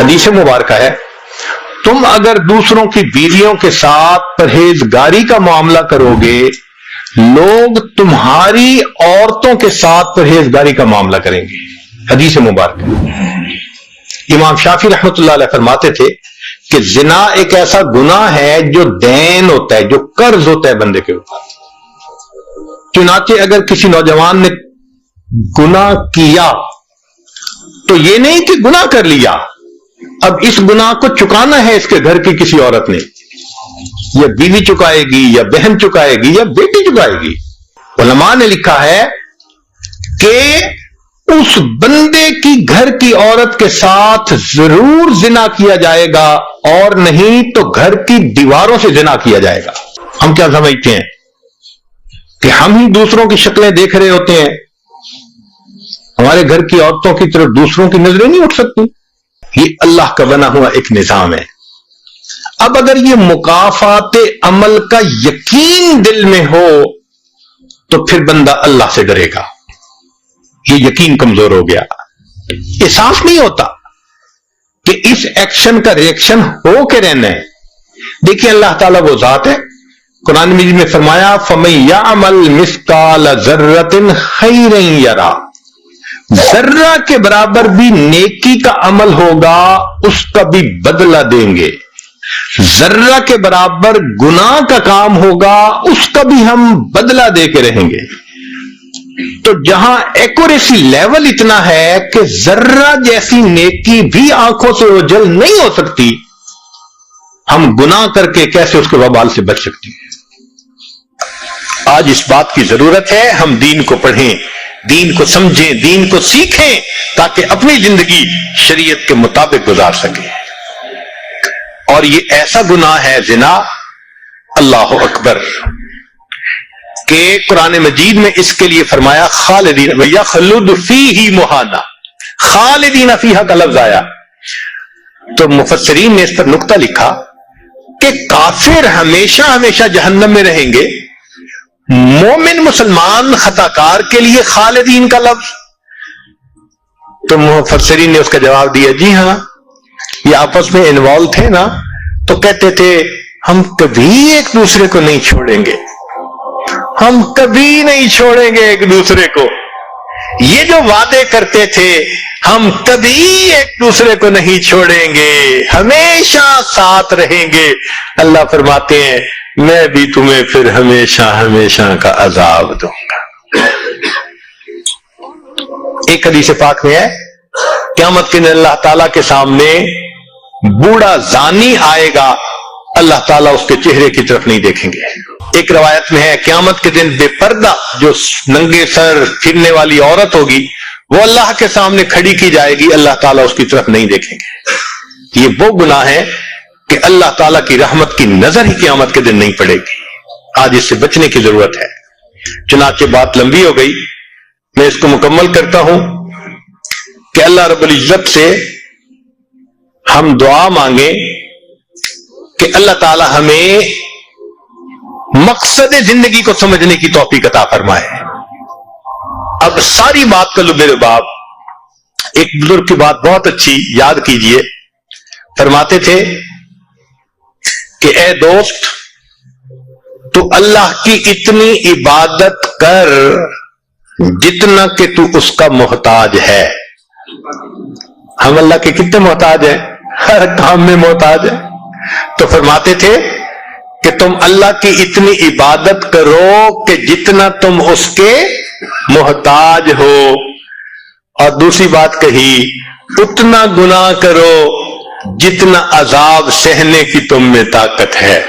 حدیث مبارکہ ہے، تم اگر دوسروں کی بیویوں کے ساتھ پرہیزگاری کا معاملہ کرو گے، لوگ تمہاری عورتوں کے ساتھ پرہیزگاری کا معاملہ کریں گے. حدیث مبارک. امام شافعی رحمۃ اللہ علیہ فرماتے تھے کہ زنا ایک ایسا گناہ ہے جو دین ہوتا ہے، جو قرض ہوتا ہے بندے کے اوپر. چنانچہ اگر کسی نوجوان نے گناہ کیا تو یہ نہیں کہ گناہ کر لیا، اب اس گناہ کو چکانا ہے اس کے گھر کی کسی عورت نے، یا بیوی چکائے گی، یا بہن چکائے گی، یا بیٹی چکائے گی. علماء نے لکھا ہے کہ اس بندے کی گھر کی عورت کے ساتھ ضرور زنا کیا جائے گا، اور نہیں تو گھر کی دیواروں سے زنا کیا جائے گا. ہم کیا سمجھتے ہیں کہ ہم ہی دوسروں کی شکلیں دیکھ رہے ہوتے ہیں، ہمارے گھر کی عورتوں کی طرف دوسروں کی نظریں نہیں اٹھ سکتی. یہ اللہ کا بنا ہوا ایک نظام ہے. اب اگر یہ مکافات عمل کا یقین دل میں ہو تو پھر بندہ اللہ سے ڈرے گا. یہ یقین کمزور ہو گیا، احساس نہیں ہوتا کہ اس ایکشن کا ریئیکشن ہو کے رہنا ہے. دیکھیں اللہ تعالیٰ وہ ذات ہے، قرآن مجید میں فرمایا فَمَن يَعْمَلْ مِثْقَالَ ذَرَّةٍ خَيْرًا يَرَهُ، ذرہ کے برابر بھی نیکی کا عمل ہوگا اس کا بھی بدلہ دیں گے، ذرہ کے برابر گناہ کا کام ہوگا اس کا بھی ہم بدلہ دے کے رہیں گے. تو جہاں ایکوریسی لیول اتنا ہے کہ ذرہ جیسی نیکی بھی آنکھوں سے اوجھل نہیں ہو سکتی، ہم گناہ کر کے کیسے اس کے وبال سے بچ سکتے ہیں؟ آج اس بات کی ضرورت ہے ہم دین کو پڑھیں، دین کو سمجھیں، دین کو سیکھیں، تاکہ اپنی زندگی شریعت کے مطابق گزار سکیں. اور یہ ایسا گناہ ہے زنا، اللہ اکبر، کہ قرآن مجید میں اس کے لیے فرمایا خالدین یخلد فیہ مہانا، خالدین فیہا کا لفظ آیا. تو مفسرین نے اس پر نقطہ لکھا کہ کافر ہمیشہ ہمیشہ جہنم میں رہیں گے، مومن مسلمان خطاکار کے لیے خالدین کا لفظ. تو مفسرین نے اس کا جواب دیا جی ہاں، یہ آپس میں انوالو تھے نا، تو کہتے تھے ہم کبھی ایک دوسرے کو نہیں چھوڑیں گے، ہم کبھی نہیں چھوڑیں گے ایک دوسرے کو. یہ جو وعدے کرتے تھے ہم کبھی ایک دوسرے کو نہیں چھوڑیں گے، ہمیشہ ساتھ رہیں گے، اللہ فرماتے ہیں میں بھی تمہیں پھر ہمیشہ ہمیشہ کا عذاب دوں گا. ایک حدیث پاک میں ہے قیامت کے دن اللہ تعالیٰ کے سامنے بوڑھا زانی آئے گا، اللہ تعالیٰ اس کے چہرے کی طرف نہیں دیکھیں گے. ایک روایت میں ہے قیامت کے دن بے پردہ جو ننگے سر پھرنے والی عورت ہوگی وہ اللہ کے سامنے کھڑی کی جائے گی، اللہ تعالیٰ اس کی طرف نہیں دیکھیں گے. یہ وہ گناہ ہے کہ اللہ تعالیٰ کی رحمت کی نظر ہی قیامت کے دن نہیں پڑے گی. آج اس سے بچنے کی ضرورت ہے. چنانچہ بات لمبی ہو گئی، میں اس کو مکمل کرتا ہوں کہ اللہ رب العزت سے ہم دعا مانگیں کہ اللہ تعالیٰ ہمیں مقصد زندگی کو سمجھنے کی توفیق عطا فرمائے. اب ساری بات کا لب لباب ایک بزرگ کی بات بہت اچھی یاد کیجئے. فرماتے تھے کہ اے دوست تو اللہ کی اتنی عبادت کر جتنا کہ تو اس کا محتاج ہے. ہم اللہ کے کتنے محتاج ہیں؟ ہر کام میں محتاج ہیں. تو فرماتے تھے کہ تم اللہ کی اتنی عبادت کرو کہ جتنا تم اس کے محتاج ہو، اور دوسری بات کہی اتنا گناہ کرو جتنا عذاب سہنے کی تم میں طاقت ہے.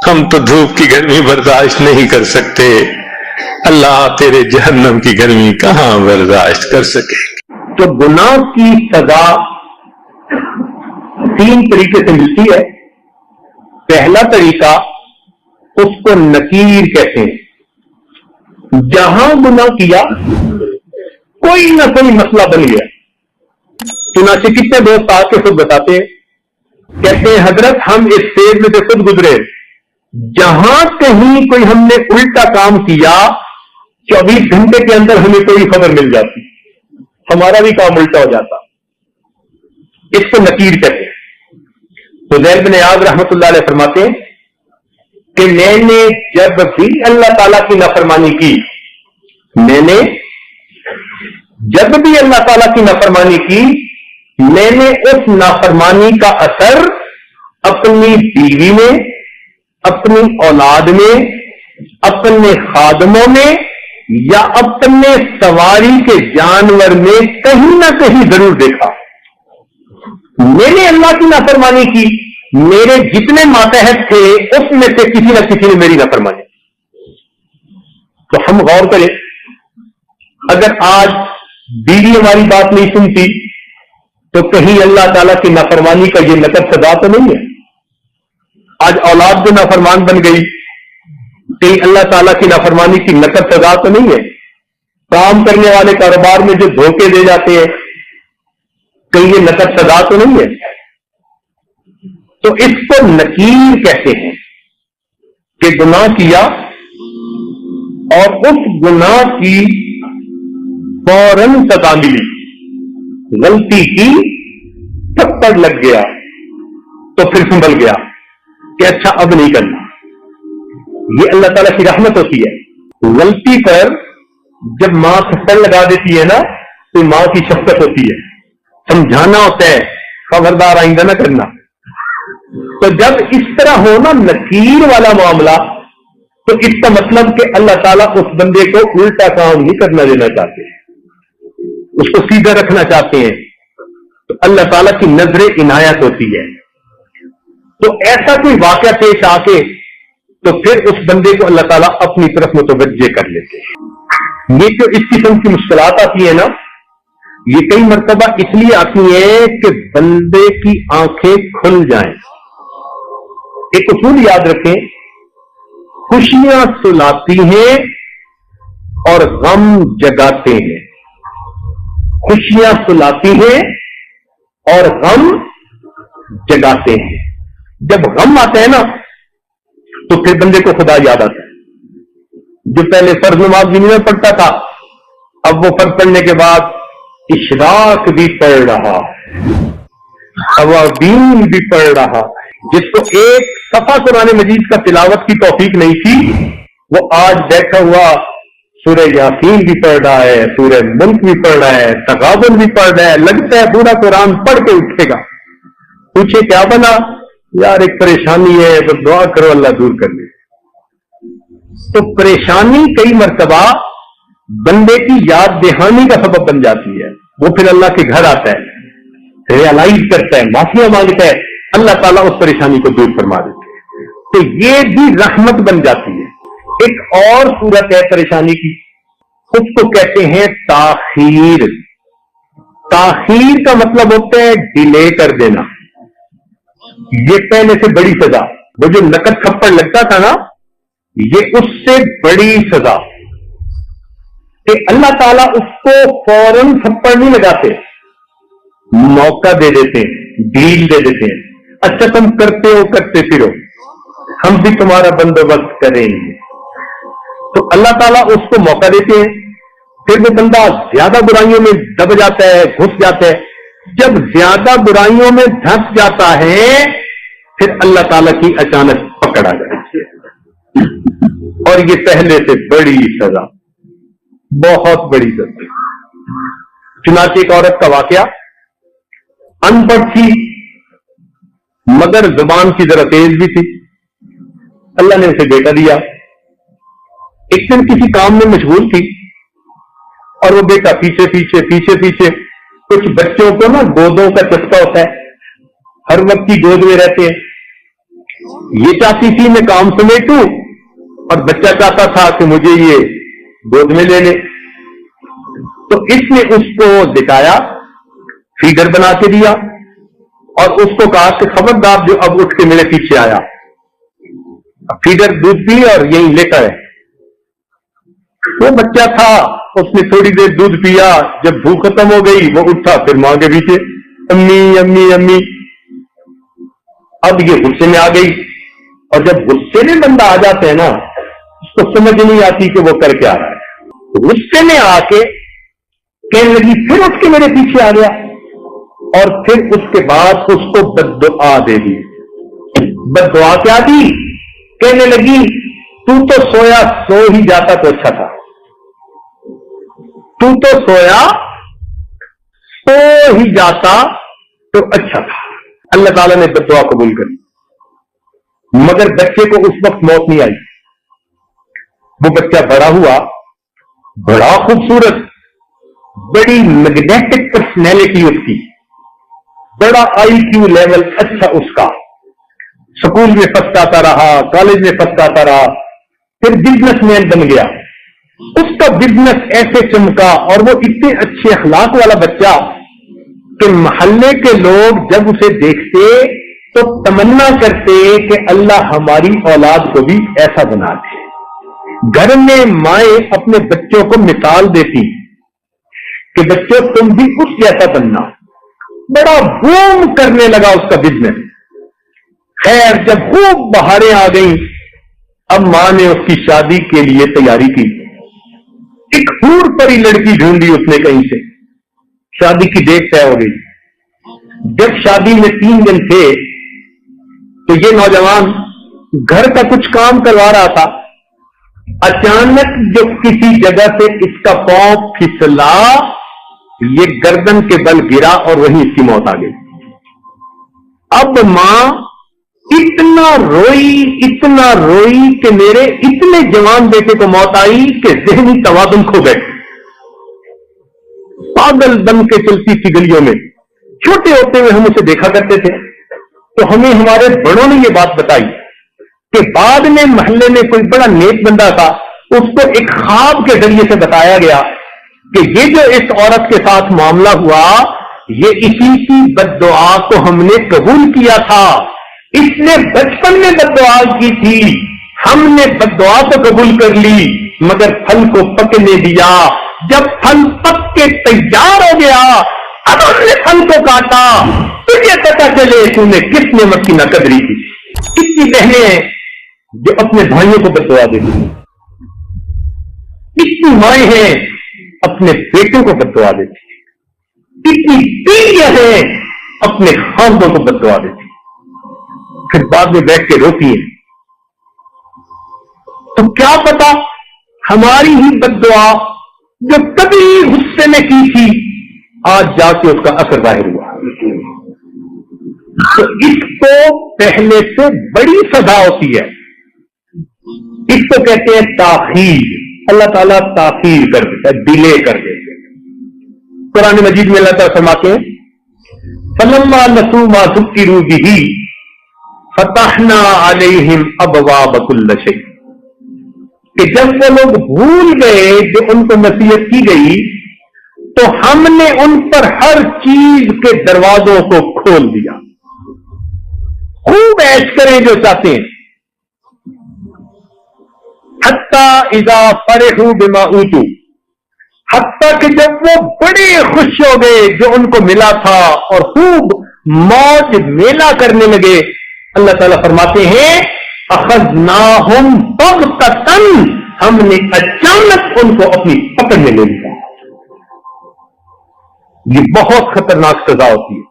ہم تو دھوپ کی گرمی برداشت نہیں کر سکتے، اللہ تیرے جہنم کی گرمی کہاں برداشت کر سکے. تو گناہ کی سزا 3 طریقے سے ملتی ہے. پہلا طریقہ اس کو نکیر کہتے ہیں. جہاں گناہ کیا کوئی نہ کوئی مسئلہ بن گیا. چنانچہ کتنے دوست آ کے خود بتاتے ہیں، کہتے ہیں حضرت ہم اس فیز میں سے خود گزرے، جہاں کہیں کوئی ہم نے الٹا کام کیا 24 گھنٹے کے اندر ہمیں کوئی خبر مل جاتی، ہمارا بھی کام الٹا ہو جاتا. اس کو نکیر کہتے ہیں. فضیل بن عیاض رحمۃ اللہ علیہ فرماتے ہیں کہ میں نے جب بھی اللہ تعالیٰ کی نافرمانی کی، میں نے جب بھی اللہ تعالیٰ کی نافرمانی کی، میں نے اس نافرمانی کا اثر اپنی بیوی میں، اپنی اولاد میں، اپنے خادموں میں یا اپنے سواری کے جانور میں کہیں نہ کہیں ضرور دیکھا. میں نے اللہ کی نافرمانی کی، میرے جتنے ماتحت تھے اس میں سے کسی نہ کسی نے میری نافرمانی. تو ہم غور کریں، اگر آج بیوی ہماری بات نہیں سنتی تو کہیں اللہ تعالیٰ کی نافرمانی کا یہ نقد سزا تو نہیں ہے. آج اولاد جو نافرمان بن گئی، کہیں اللہ تعالیٰ کی نافرمانی کی نقد سزا تو نہیں ہے. کام کرنے والے کاروبار میں جو دھوکے دے جاتے ہیں، کہیں یہ نقد سزا تو نہیں ہے. تو اس کو نکیر کہتے ہیں کہ گناہ کیا اور اس گناہ کی فوراً سزا ملی. غلطی کی، تھپڑ لگ گیا تو پھر سنبھل گیا کہ اچھا اب نہیں کرنا. یہ اللہ تعالیٰ کی رحمت ہوتی ہے. غلطی پر جب ماں تھپڑ لگا دیتی ہے نا تو ماں کی شفقت ہوتی ہے، سمجھانا ہوتا ہے خبردار آئندہ نہ کرنا. تو جب اس طرح ہونا نکیر والا معاملہ، تو اس کا مطلب کہ اللہ تعالیٰ اس بندے کو الٹا کام نہیں کرنا دینا چاہتے، اس کو سیدھا رکھنا چاہتے ہیں. تو اللہ تعالیٰ کی نظر عنایت ہوتی ہے. تو ایسا کوئی واقعہ پیش آ کے تو پھر اس بندے کو اللہ تعالیٰ اپنی طرف متوجہ کر لیتے ہیں. یہ جو اس قسم کی مشکلات آتی ہیں نا، یہ کئی مرتبہ اس لیے آتی ہیں کہ بندے کی آنکھیں کھل جائیں. ایک اصول یاد رکھیں، خوشیاں سلاتی ہیں اور غم جگاتے ہیں. خوشیاں سلاتی ہیں اور غم جگاتے ہیں. جب غم آتا ہے نا تو پھر بندے کو خدا یاد آتا ہے. جو پہلے فرض نماز بھی نہیں پڑھتا تھا، اب وہ فرض پڑھنے کے بعد اشراق بھی پڑھ رہا، اوابین بھی پڑھ رہا. جس کو ایک صفحہ قرآن مجید کا تلاوت کی توفیق نہیں تھی، وہ آج بیٹھا ہوا سورہ یاسین بھی پڑھ رہا ہے، سورہ ملک بھی پڑھ رہا ہے، تغابن بھی پڑھ رہا ہے. لگتا ہے پورا قرآن پڑھ کے اٹھے گا. پوچھے کیا بنا؟ یار ایک پریشانی ہے تو دعا کرو اللہ دور کر لے. تو پریشانی کئی مرتبہ بندے کی یاد دہانی کا سبب بن جاتی ہے. وہ پھر اللہ کے گھر آتا ہے، ریئلائز کرتا ہے، معافیاں مانگتا ہے، اللہ تعالیٰ اس پریشانی کو دور فرما دیتے ہیں. تو یہ بھی رحمت بن جاتی ہے. ایک اور صورت ہے پریشانی کی، اس کو کہتے ہیں تاخیر. تاخیر کا مطلب ہوتا ہے ڈیلے کر دینا. یہ پہلے سے بڑی سزا. وہ جو نقد تھپڑ لگتا تھا نا، یہ اس سے بڑی سزا کہ اللہ تعالیٰ اس کو فوراً تھپڑ نہیں لگاتے، موقع دے دیتے ہیں، ڈیل دے دیتے ہیں. اچھا تم کرتے ہو، کرتے پھرو، ہم بھی تمہارا بندوبست کریں گے. تو اللہ تعالیٰ اس کو موقع دیتے ہیں. پھر وہ بندہ زیادہ برائیوں میں دب جاتا ہے، گھس جاتا ہے. جب زیادہ برائیوں میں دھنس جاتا ہے پھر اللہ تعالیٰ کی اچانک پکڑ آ جاتی ہے. اور یہ پہلے سے بڑی سزا، بہت بڑی سزا. چنانچہ ایک عورت کا واقعہ، ان پڑھ تھی مگر زبان کی ذرا تیز بھی تھی. اللہ نے اسے بیٹا دیا. ایک دن کسی کام میں مشغول تھی اور وہ بیٹا پیچھے پیچھے پیچھے پیچھے. کچھ بچوں کو نا گودوں کا چسکا ہوتا ہے، ہر وقت کی گود میں رہتے ہیں. یہ چاہتی تھی میں کام سمیٹوں اور بچہ چاہتا تھا کہ مجھے یہ گود میں لے لے. تو اس نے اس کو دکھایا، فیڈر بنا کے دیا اور اس کو کہا کہ خبردار جو اب اٹھ کے میرے پیچھے آیا. فیڈر دودھ پی اور یہیں لیتا ہے. وہ بچہ تھا، اس نے تھوڑی دیر دودھ پیا، جب بھوک ختم ہو گئی وہ اٹھا پھر ماں کے پیچھے، امی امی امی. اب یہ غصے میں آ گئی، اور جب غصے میں بندہ آ جاتا ہے نا اس کو سمجھ نہیں آتی کہ وہ کر کے آ رہا ہے. غصے میں آ کے کہنے لگی پھر اٹھ کے میرے پیچھے آ گیا. اور پھر اس کے بعد اس کو بددعا دے دی. بددعا کیا دی؟ کہنے لگی تو سویا سو ہی جاتا تو اچھا تھا، تو سویا سو ہی جاتا تو اچھا تھا. اللہ تعالیٰ نے بددعا قبول کر لی، مگر بچے کو اس وقت موت نہیں آئی. وہ بچہ بڑا ہوا، بڑا خوبصورت، بڑی میگنیٹک پرسنالٹی اس کی، بڑا آئی کیو لیول اچھا اس کا، سکول میں فرسٹ آتا رہا، کالج میں فرسٹ آتا رہا، پھر بزنس مین بن گیا. اس کا بزنس ایسے چمکا اور وہ اتنے اچھے اخلاق والا بچہ کہ محلے کے لوگ جب اسے دیکھتے تو تمنا کرتے کہ اللہ ہماری اولاد کو بھی ایسا بنا دے. گھر میں مائیں اپنے بچوں کو مثال دیتی کہ بچوں تم بھی اس جیسا بننا. بڑا بوم کرنے لگا اس کا بزنس. خیر جب خوب بہاریں آ گئیں، اب ماں نے اس کی شادی کے لیے تیاری کی. ایک حور پری لڑکی ڈھونڈی اس نے کہیں سے، شادی کی ڈیٹ طے ہو گئی. جب شادی میں 3 دن تھے تو یہ نوجوان گھر کا کچھ کام کروا رہا تھا. اچانک جو کسی جگہ سے اس کا پاؤں پھسلا، یہ گردن کے بل گرا اور وہیں اس کی موت آ گئی. اب ماں اتنا روئی کہ میرے اتنے جوان بیٹے کو موت آئی کہ ذہنی توازن کھو گئے. پاگل بن کے چلتی تھی گلیوں میں. چھوٹے ہوتے ہوئے ہم اسے دیکھا کرتے تھے تو ہمیں ہمارے بڑوں نے یہ بات بتائی کہ بعد میں محلے میں کوئی بڑا نیک بندہ تھا، اس کو ایک خواب کے ذریعے سے بتایا گیا کہ یہ جو اس عورت کے ساتھ معاملہ ہوا، یہ اسی کی بددعا کو ہم نے قبول کیا تھا. اس نے بچپن میں بددعا کی تھی، ہم نے بددعا تو قبول کر لی مگر پھل کو پکنے دیا. جب پھل پک کے تیار ہو گیا، اب ہم نے پھل کو کاٹا. تجھے پتا چلے تو نے کس نعمت کی ناقدری کی. کتنی بہنیں ہیں جو اپنے بھائیوں کو بددعا دیتی ہیں، کتنی مائیں ہیں اپنے بیٹوں کو بددعا دیتی ہیں، کتنی بیویاں ہیں اپنے خاندوں کو بددعا دیتی ہیں، پھر بعد میں بیٹھ کے روتی ہیں. تو کیا پتا ہماری ہی بددعا جو کبھی غصے میں کی تھی آج جا کے اس کا اثر ظاہر ہوا. تو اس کو پہلے سے بڑی سزا ہوتی ہے. اس کو کہتے ہیں تاخیر. اللہ تعالیٰ تاخیر کر دیتا ہے، ڈیلے کر دیتے. قرآن مجید میں اللہ تعالیٰ فرماتے ہیں فَلَمَّا نَسُوا مَا ذُكِّرُوا بِهِ فَتَحْنَا عَلَيْهِمْ أَبْوَابَ كُلِّ شَيْءٍ، کہ جب وہ لوگ بھول گئے جو ان کو نصیحت کی گئی تو ہم نے ان پر ہر چیز کے دروازوں کو کھول دیا. خوب عیش کریں جو چاہتے ہیں. حتی اذا فرحوا بما اوتوا، حتیٰ کہ جب وہ بڑے خوش ہو گئے جو ان کو ملا تھا اور خوب موج میلہ کرنے لگے. اللہ تعالیٰ فرماتے ہیں اخذناہم بغتۃ، ہم نے اچانک ان کو اپنی پکڑ میں لے لیا. یہ بہت خطرناک سزا ہوتی ہے.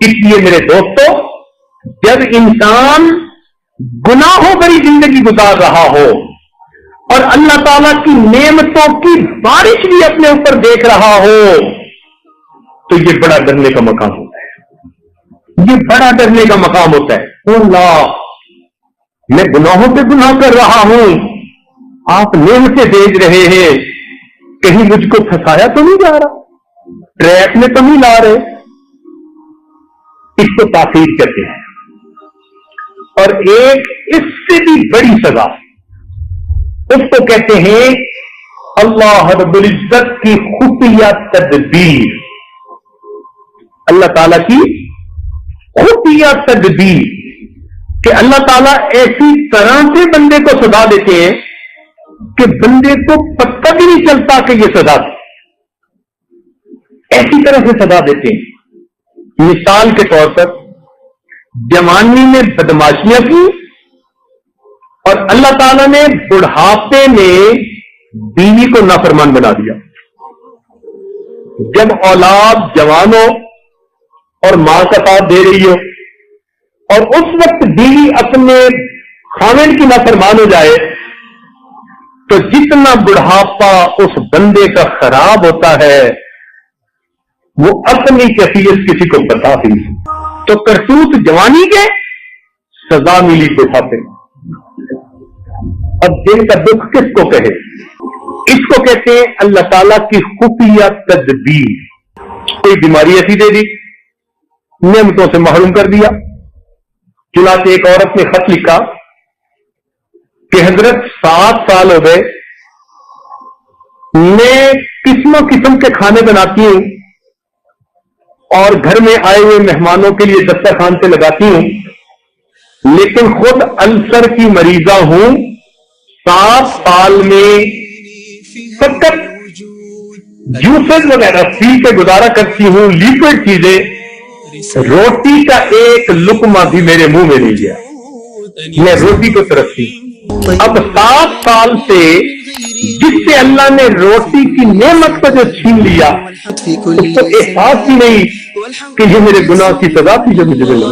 اس لیے میرے دوستو، جب انسان گناہوں بھری زندگی گزار رہا ہو اور اللہ تعالیٰ کی نعمتوں کی بارش بھی اپنے اوپر دیکھ رہا ہو تو یہ بڑا ڈرنے کا مقام ہوتا ہے. یہ بڑا ڈرنے کا مقام ہوتا ہے. اللہ، میں گناہوں پہ گناہ کر رہا ہوں، آپ نعمتیں بھیج رہے ہیں، کہیں مجھ کو پھنسایا تو نہیں جا رہا، ٹریک میں تو نہیں لا رہے. اس کو تاخیر کہتے ہیں. اور ایک اس سے بھی بڑی سزا، اس کو کہتے ہیں اللہ رب العزت کی خفیہ تدبیر. اللہ تعالیٰ کی خفیہ تدبیر کہ اللہ تعالیٰ ایسی طرح سے بندے کو سزا دیتے ہیں کہ بندے کو پتہ بھی نہیں چلتا کہ یہ سزا ہے. ایسی طرح سے سزا دیتے ہیں. مثال کے طور پر جوانی میں بدماشیاں کی اور اللہ تعالیٰ نے بڑھاپے میں بیوی کو نافرمان بنا دیا. جب اولاد جوان ہو اور ماں کا ساتھ دے رہی ہو، اور اس وقت بیوی اپنے خاوند کی نافرمان ہو جائے، تو جتنا بڑھاپا اس بندے کا خراب ہوتا ہے وہ اپنی کیفیت کسی کو بتا ہی نہیں۔ تو کرتوت جوانی کے، سزا ملی بڑھاپے۔ اب دل کا دکھ کس کو کہے؟ اس کو کہتے ہیں اللہ تعالیٰ کی خفیہ تدبیر۔ کوئی بیماری ایسی دے دی، نعمتوں سے محروم کر دیا۔ چنانچہ ایک عورت نے خط لکھا کہ حضرت 7 سال ہو گئے، میں قسموں قسم کے کھانے بناتی ہوں اور گھر میں آئے ہوئے مہمانوں کے لیے دسترخوان سے لگاتی ہوں، لیکن خود السر کی مریضہ ہوں۔ 7 سال میں فقط جوسز وغیرہ پی کے گزارا کرتی ہوں، لیکوڈ چیزیں، روٹی کا ایک لقمہ بھی میرے منہ میں نہیں گیا، میں روٹی کو ترستی۔ اب 7 سال سے جس سے اللہ نے روٹی کی نعمت کو جو چھین لیا، اس کو احساس ہی نہیں کہ یہ میرے گناہ کی سزا تھی جو مجھے ملی۔